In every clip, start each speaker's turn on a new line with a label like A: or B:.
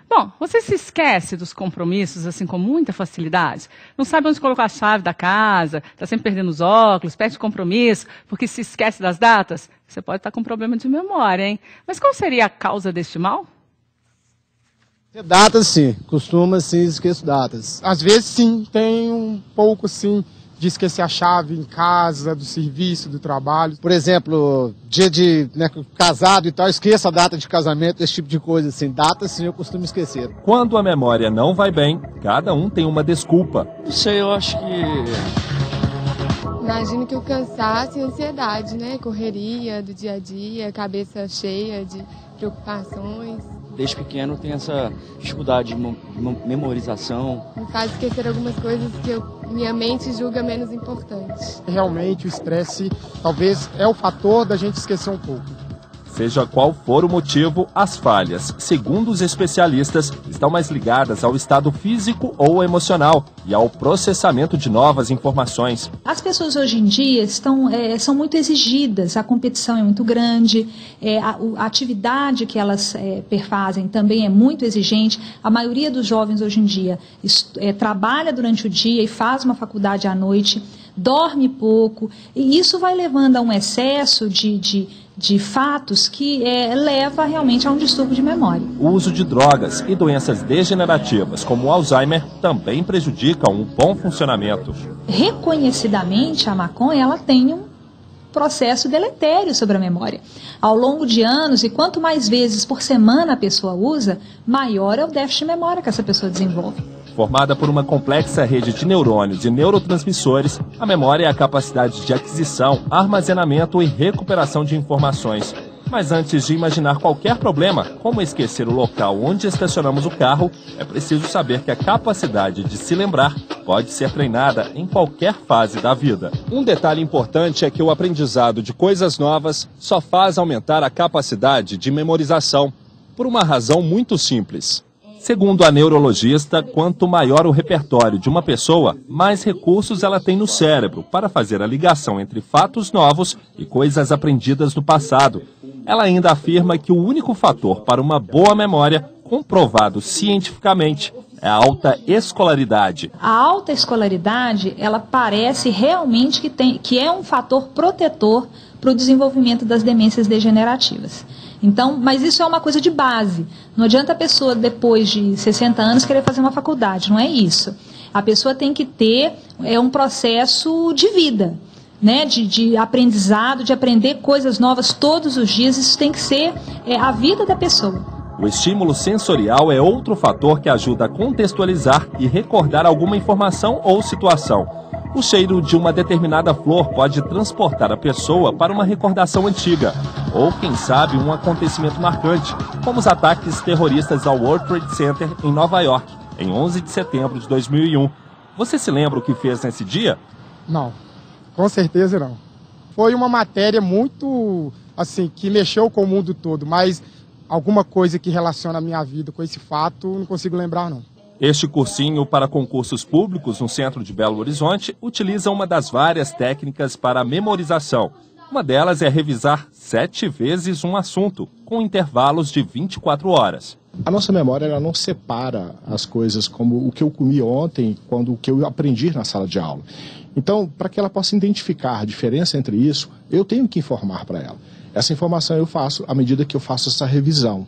A: Bom, você se esquece dos compromissos assim com muita facilidade? Não sabe onde colocar a chave da casa, está sempre perdendo os óculos, perde compromisso, porque se esquece das datas? Você pode estar com problema de memória, hein? Mas qual seria a causa deste mal?
B: Datas, sim. Costuma, sim, esqueço datas.
C: Às vezes, sim, tem um pouco, sim, de esquecer a chave em casa, do serviço, do trabalho.
B: Por exemplo, dia de casado e tal, esqueço a data de casamento, esse tipo de coisa, assim. Datas, sim, eu costumo esquecer.
D: Quando a memória não vai bem, cada um tem uma desculpa.
E: Não sei, eu acho que...
F: Imagino que o cansaço e a ansiedade, né? Correria do dia a dia, cabeça cheia de preocupações.
E: Desde pequeno tem essa dificuldade de memorização.
F: Me faz esquecer algumas coisas que minha mente julga menos importantes.
C: Realmente o estresse talvez é o fator da gente esquecer um pouco.
D: Seja qual for o motivo, as falhas, segundo os especialistas, estão mais ligadas ao estado físico ou emocional e ao processamento de novas informações.
G: As pessoas hoje em dia são muito exigidas, a competição é muito grande, a atividade que elas perfazem também é muito exigente. A maioria dos jovens hoje em dia trabalha durante o dia e faz uma faculdade à noite, dorme pouco, e isso vai levando a um excesso de fatos que leva realmente a um distúrbio de memória.
D: O uso de drogas e doenças degenerativas, como o Alzheimer, também prejudicam um bom funcionamento.
G: Reconhecidamente, a maconha ela tem um processo deletério sobre a memória. Ao longo de anos, e quanto mais vezes por semana a pessoa usa, maior é o déficit de memória que essa pessoa desenvolve.
D: Formada por uma complexa rede de neurônios e neurotransmissores, a memória é a capacidade de aquisição, armazenamento e recuperação de informações. Mas antes de imaginar qualquer problema, como esquecer o local onde estacionamos o carro, é preciso saber que a capacidade de se lembrar pode ser treinada em qualquer fase da vida. Um detalhe importante é que o aprendizado de coisas novas só faz aumentar a capacidade de memorização, por uma razão muito simples. Segundo a neurologista, quanto maior o repertório de uma pessoa, mais recursos ela tem no cérebro para fazer a ligação entre fatos novos e coisas aprendidas no passado. Ela ainda afirma que o único fator para uma boa memória, comprovado cientificamente, é a alta escolaridade.
G: A alta escolaridade, ela parece realmente que é um fator protetor para o desenvolvimento das demências degenerativas. Então, mas isso é uma coisa de base. Não adianta a pessoa, depois de 60 anos, querer fazer uma faculdade. Não é isso. A pessoa tem que ter um processo de vida, né? De aprendizado, de aprender coisas novas todos os dias. Isso tem que ser a vida da pessoa.
D: O estímulo sensorial é outro fator que ajuda a contextualizar e recordar alguma informação ou situação. O cheiro de uma determinada flor pode transportar a pessoa para uma recordação antiga, ou, quem sabe, um acontecimento marcante, como os ataques terroristas ao World Trade Center em Nova York, em 11 de setembro de 2001. Você se lembra o que fez nesse dia?
C: Não, com certeza não. Foi uma matéria muito, assim, que mexeu com o mundo todo, mas alguma coisa que relaciona a minha vida com esse fato, não consigo lembrar, não.
D: Este cursinho para concursos públicos no centro de Belo Horizonte utiliza uma das várias técnicas para a memorização. Uma delas é revisar 7 vezes um assunto, com intervalos de 24 horas.
H: A nossa memória ela não separa as coisas como o que eu comi ontem, quando o que eu aprendi na sala de aula. Então, para que ela possa identificar a diferença entre isso, eu tenho que informar para ela. Essa informação eu faço à medida que eu faço essa revisão.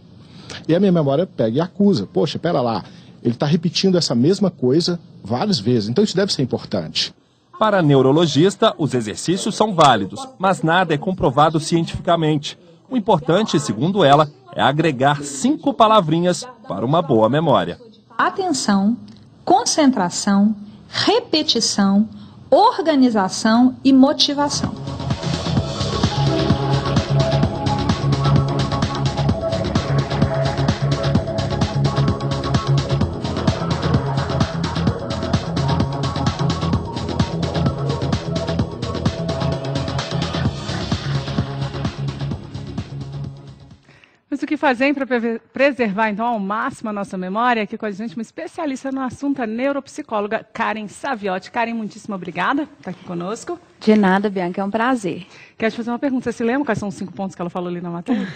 H: E a minha memória pega e acusa. Poxa, pera lá. Ele está repetindo essa mesma coisa várias vezes, então isso deve ser importante.
D: Para a neurologista, os exercícios são válidos, mas nada é comprovado cientificamente. O importante, segundo ela, é agregar 5 palavrinhas para uma boa memória.
G: Atenção, concentração, repetição, organização e motivação.
A: Mas o que fazer para preservar, então, ao máximo a nossa memória? Aqui com a gente uma especialista no assunto, a neuropsicóloga Karen Saviotti. Karen, muitíssimo obrigada por estar aqui conosco.
I: De nada, Bianca, é um prazer.
A: Quero te fazer uma pergunta. Você se lembra quais são os 5 pontos que ela falou ali na matéria?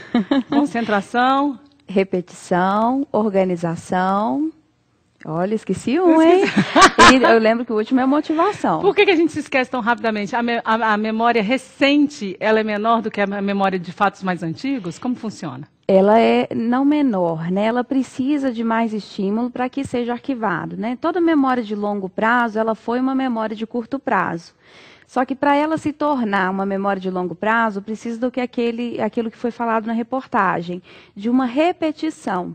A: Concentração,
I: repetição, organização. Olha, esqueci um, hein? E eu lembro que o último é motivação.
A: Por que a gente se esquece tão rapidamente? A memória recente, ela é menor do que a memória de fatos mais antigos? Como funciona?
I: Ela é não menor, né? Ela precisa de mais estímulo para que seja arquivado, né? Toda memória de longo prazo, ela foi uma memória de curto prazo. Só que para ela se tornar uma memória de longo prazo, precisa do que aquilo que foi falado na reportagem, de uma repetição.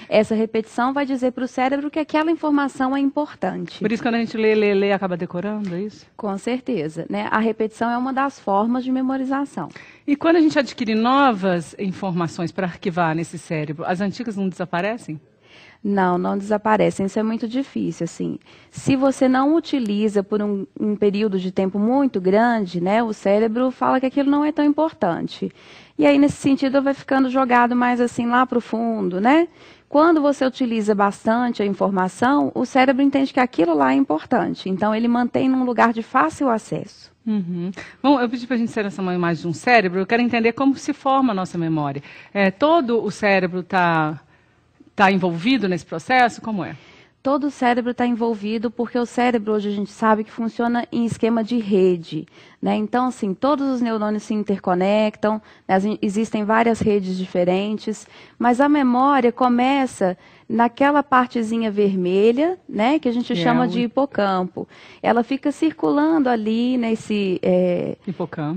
I: Essa repetição vai dizer para o cérebro que aquela informação é importante.
A: Por isso, quando a gente lê, acaba decorando, é isso?
I: Com certeza, né? A repetição é uma das formas de memorização.
A: E quando a gente adquire novas informações para arquivar nesse cérebro, as antigas não desaparecem?
I: Não, não desaparecem. Isso é muito difícil, assim. Se você não utiliza por um período de tempo muito grande, né, o cérebro fala que aquilo não é tão importante. E aí, nesse sentido, vai ficando jogado mais assim lá para o fundo, né? Quando você utiliza bastante a informação, o cérebro entende que aquilo lá é importante. Então, ele mantém num lugar de fácil acesso.
A: Uhum. Bom, eu pedi para a gente ser essa imagem de um cérebro. Eu quero entender como se forma a nossa memória. Todo o cérebro está envolvido nesse processo? Como é?
I: Todo o cérebro está envolvido porque o cérebro hoje a gente sabe que funciona em esquema de rede, né? Então, assim, todos os neurônios se interconectam, né? Existem várias redes diferentes, mas a memória começa naquela partezinha vermelha, né? Que a gente chama de hipocampo. Ela fica circulando ali nesse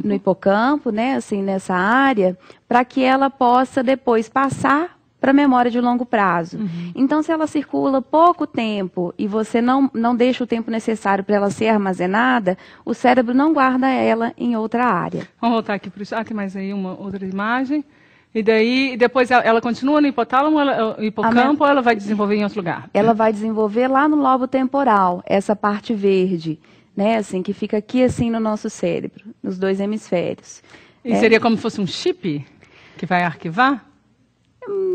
I: no hipocampo, né? Assim, nessa área, para que ela possa depois passar para memória de longo prazo. Uhum. Então, se ela circula pouco tempo e você não deixa o tempo necessário para ela ser armazenada, o cérebro não guarda ela em outra área.
A: Vamos voltar aqui para o... tem mais aí uma outra imagem. E daí, depois ela continua no hipotálamo, hipocampo, ou ela vai desenvolver em outro lugar?
I: Ela vai desenvolver lá no lobo temporal, essa parte verde, né, assim, que fica aqui assim no nosso cérebro, nos dois hemisférios.
A: E seria como se fosse um chip que vai arquivar?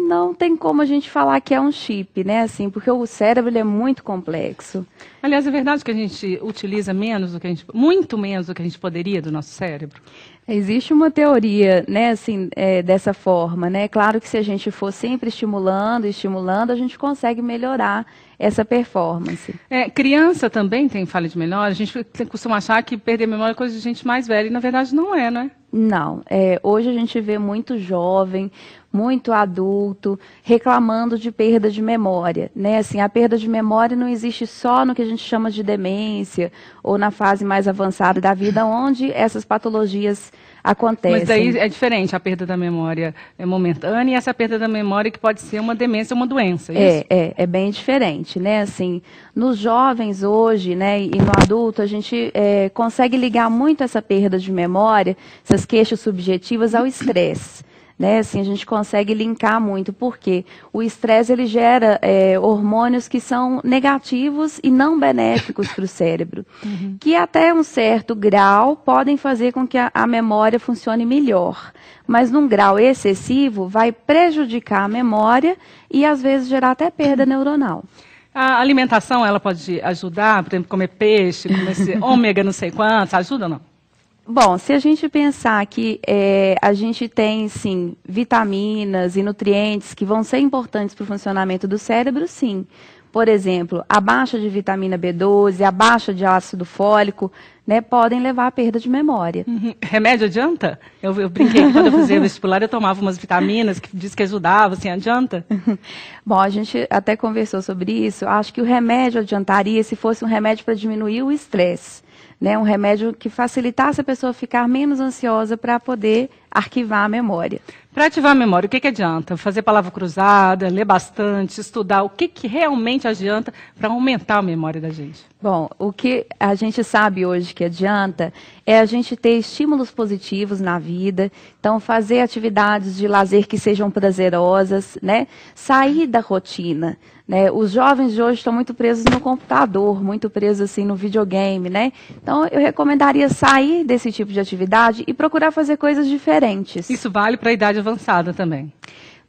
I: Não tem como a gente falar que é um chip, né? Assim, porque o cérebro ele é muito complexo.
A: Aliás, é verdade que a gente utiliza muito menos do que a gente poderia do nosso cérebro?
I: Existe uma teoria, né, assim, dessa forma, né? Claro que se a gente for sempre estimulando, a gente consegue melhorar essa performance.
A: Criança também tem falha de memória? A gente costuma achar que perder memória é coisa de gente mais velha, e na verdade não é, né?
I: Não. Hoje a gente vê muito jovem, muito adulto, reclamando de perda de memória, né? Assim, a perda de memória não existe só no que a gente chama de demência, ou na fase mais avançada da vida, onde essas patologias acontecem.
A: Mas daí é diferente, a perda da memória é momentânea e essa perda da memória que pode ser uma demência, uma doença, é isso?
I: É bem diferente, né? Assim, nos jovens hoje, né, e no adulto, a gente consegue ligar muito essa perda de memória, essas queixas subjetivas ao estresse. Né, assim, a gente consegue linkar muito, porque o estresse ele gera hormônios que são negativos e não benéficos para o cérebro, que até um certo grau podem fazer com que a memória funcione melhor, mas num grau excessivo vai prejudicar a memória e às vezes gerar até perda neuronal.
A: A alimentação ela pode ajudar, por exemplo, comer peixe, comer esse ômega não sei quantos, ajuda ou não?
I: Bom, se a gente pensar que a gente tem, sim, vitaminas e nutrientes que vão ser importantes para o funcionamento do cérebro, sim. Por exemplo, a baixa de vitamina B12, a baixa de ácido fólico, né, podem levar à perda de memória.
A: Remédio adianta? Eu brinquei que quando eu fazia vestibular eu tomava umas vitaminas que diz que ajudava, assim, adianta?
I: Bom, a gente até conversou sobre isso. Acho que o remédio adiantaria se fosse um remédio para diminuir o estresse. Né, um remédio que facilitasse a pessoa ficar menos ansiosa para poder arquivar a memória.
A: Para ativar a memória, o que adianta? Fazer palavra cruzada, ler bastante, estudar, o que realmente adianta para aumentar a memória da gente?
I: Bom, o que a gente sabe hoje que adianta é a gente ter estímulos positivos na vida, então fazer atividades de lazer que sejam prazerosas, né? Sair da rotina. Né? Os jovens de hoje estão muito presos no computador, muito presos assim, no videogame, né? Então eu recomendaria sair desse tipo de atividade e procurar fazer coisas diferentes.
A: Isso vale para a idade avançada também?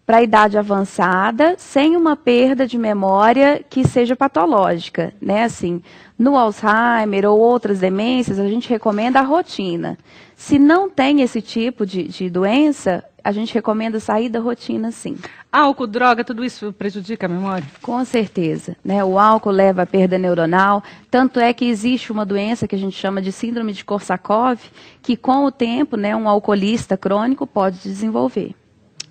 I: Para a idade avançada, sem uma perda de memória que seja patológica, né? Assim, no Alzheimer ou outras demências, a gente recomenda a rotina. Se não tem esse tipo de doença, a gente recomenda sair da rotina, sim.
A: Álcool, droga, tudo isso prejudica a memória?
I: Com certeza, né? O álcool leva à perda neuronal, tanto é que existe uma doença que a gente chama de síndrome de Korsakoff, que com o tempo, né, um alcoolista crônico pode desenvolver.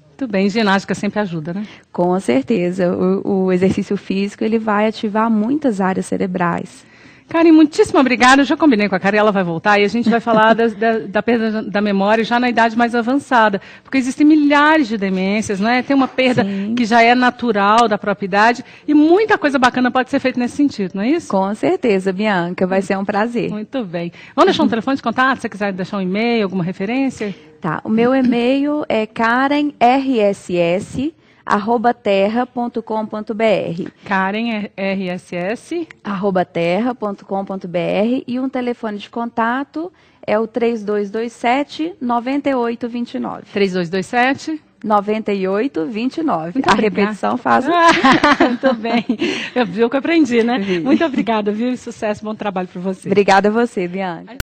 A: Muito bem, ginástica sempre ajuda, né?
I: Com certeza, o exercício físico ele vai ativar muitas áreas cerebrais.
A: Karen, muitíssimo obrigada. Eu já combinei com a Karen, ela vai voltar e a gente vai falar da perda da memória já na idade mais avançada. Porque existem milhares de demências, né? Tem uma perda que já é natural da própria idade e muita coisa bacana pode ser feita nesse sentido, não é isso?
I: Com certeza, Bianca. Vai ser um prazer.
A: Muito bem. Vamos deixar um telefone de contato? Se você quiser deixar um e-mail, alguma referência?
I: Tá. O meu e-mail é karenrss@terra.com.br.
A: karenrss@terra.com.br
I: e um telefone de contato é o 3227-9829.
A: 3227
I: 9829. A repetição faz.
A: Muito bem. Eu vi o que eu aprendi, né? Muito obrigada, viu? Sucesso, bom trabalho para você.
I: Obrigada a você, Bianca.